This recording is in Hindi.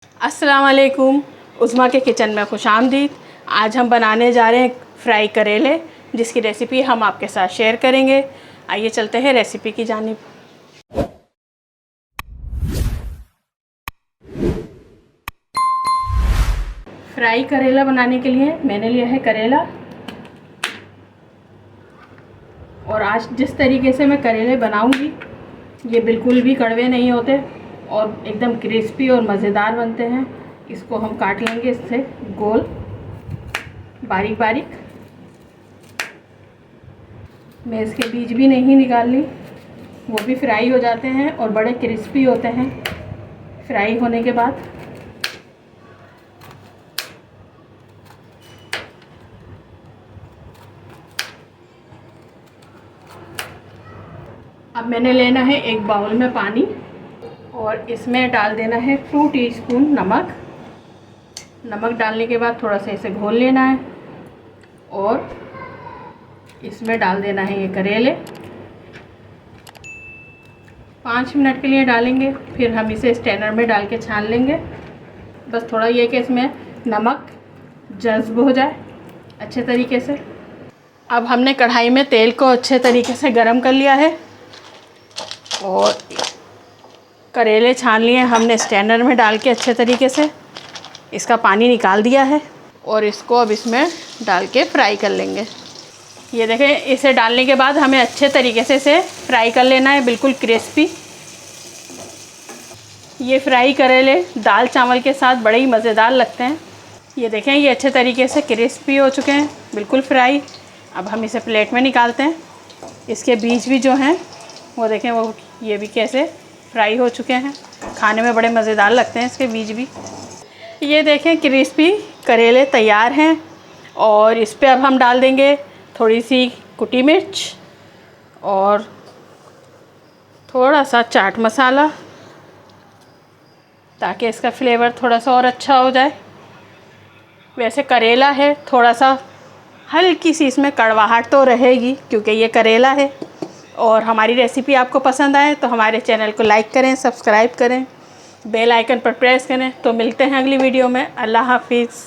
अस्सलाम वालेकुम, उज़्मा के किचन में खुशामदीद। आज हम बनाने जा रहे हैं फ्राई करेले, जिसकी रेसिपी हम आपके साथ शेयर करेंगे। आइए चलते हैं रेसिपी की जानिब। फ्राई करेला बनाने के लिए मैंने लिया है करेला, और आज जिस तरीके से मैं करेले बनाऊंगी ये बिल्कुल भी कड़वे नहीं होते और एकदम क्रिस्पी और मज़ेदार बनते हैं। इसको हम काट लेंगे इससे गोल बारीक बारीक। मैं इसके बीज भी नहीं निकालनी, वो भी फ्राई हो जाते हैं और बड़े क्रिस्पी होते हैं फ्राई होने के बाद। अब मैंने लेना है एक बाउल में पानी और इसमें डाल देना है 2 टीस्पून नमक। नमक डालने के बाद थोड़ा सा इसे घोल लेना है और इसमें डाल देना है ये करेले। 5 मिनट के लिए डालेंगे, फिर हम इसे स्ट्रेनर में डाल के छान लेंगे। बस थोड़ा ये कि इसमें नमक जज़्ब हो जाए अच्छे तरीके से। अब हमने कढ़ाई में तेल को अच्छे तरीके से गरम कर लिया है और करेले छान लिए हमने स्ट्रेनर में डाल के अच्छे तरीके से। इसका पानी निकाल दिया है और इसको अब इसमें डाल के फ्राई कर लेंगे। ये देखें, इसे डालने के बाद हमें अच्छे तरीके से इसे फ्राई कर लेना है, बिल्कुल क्रिस्पी। ये फ्राई करेले दाल चावल के साथ बड़े ही मज़ेदार लगते हैं। ये देखें, ये अच्छे तरीके से क्रिस्पी हो चुके हैं, बिल्कुल फ्राई। अब हम इसे प्लेट में निकालते हैं। इसके बीज भी जो हैं वो देखें, वो ये भी कैसे फ्राई हो चुके हैं, खाने में बड़े मज़ेदार लगते हैं इसके बीज भी। ये देखें, क्रिस्पी करेले तैयार हैं और इस पे अब हम डाल देंगे थोड़ी सी कुटी मिर्च और थोड़ा सा चाट मसाला, ताकि इसका फ्लेवर थोड़ा सा और अच्छा हो जाए। वैसे करेला है, थोड़ा सा हल्की सी इसमें कड़वाहट तो रहेगी क्योंकि ये करेला है। और हमारी रेसिपी आपको पसंद आए तो हमारे चैनल को लाइक करें, सब्सक्राइब करें, बेल आइकन पर प्रेस करें। तो मिलते हैं अगली वीडियो में। अल्लाह हाफिज़।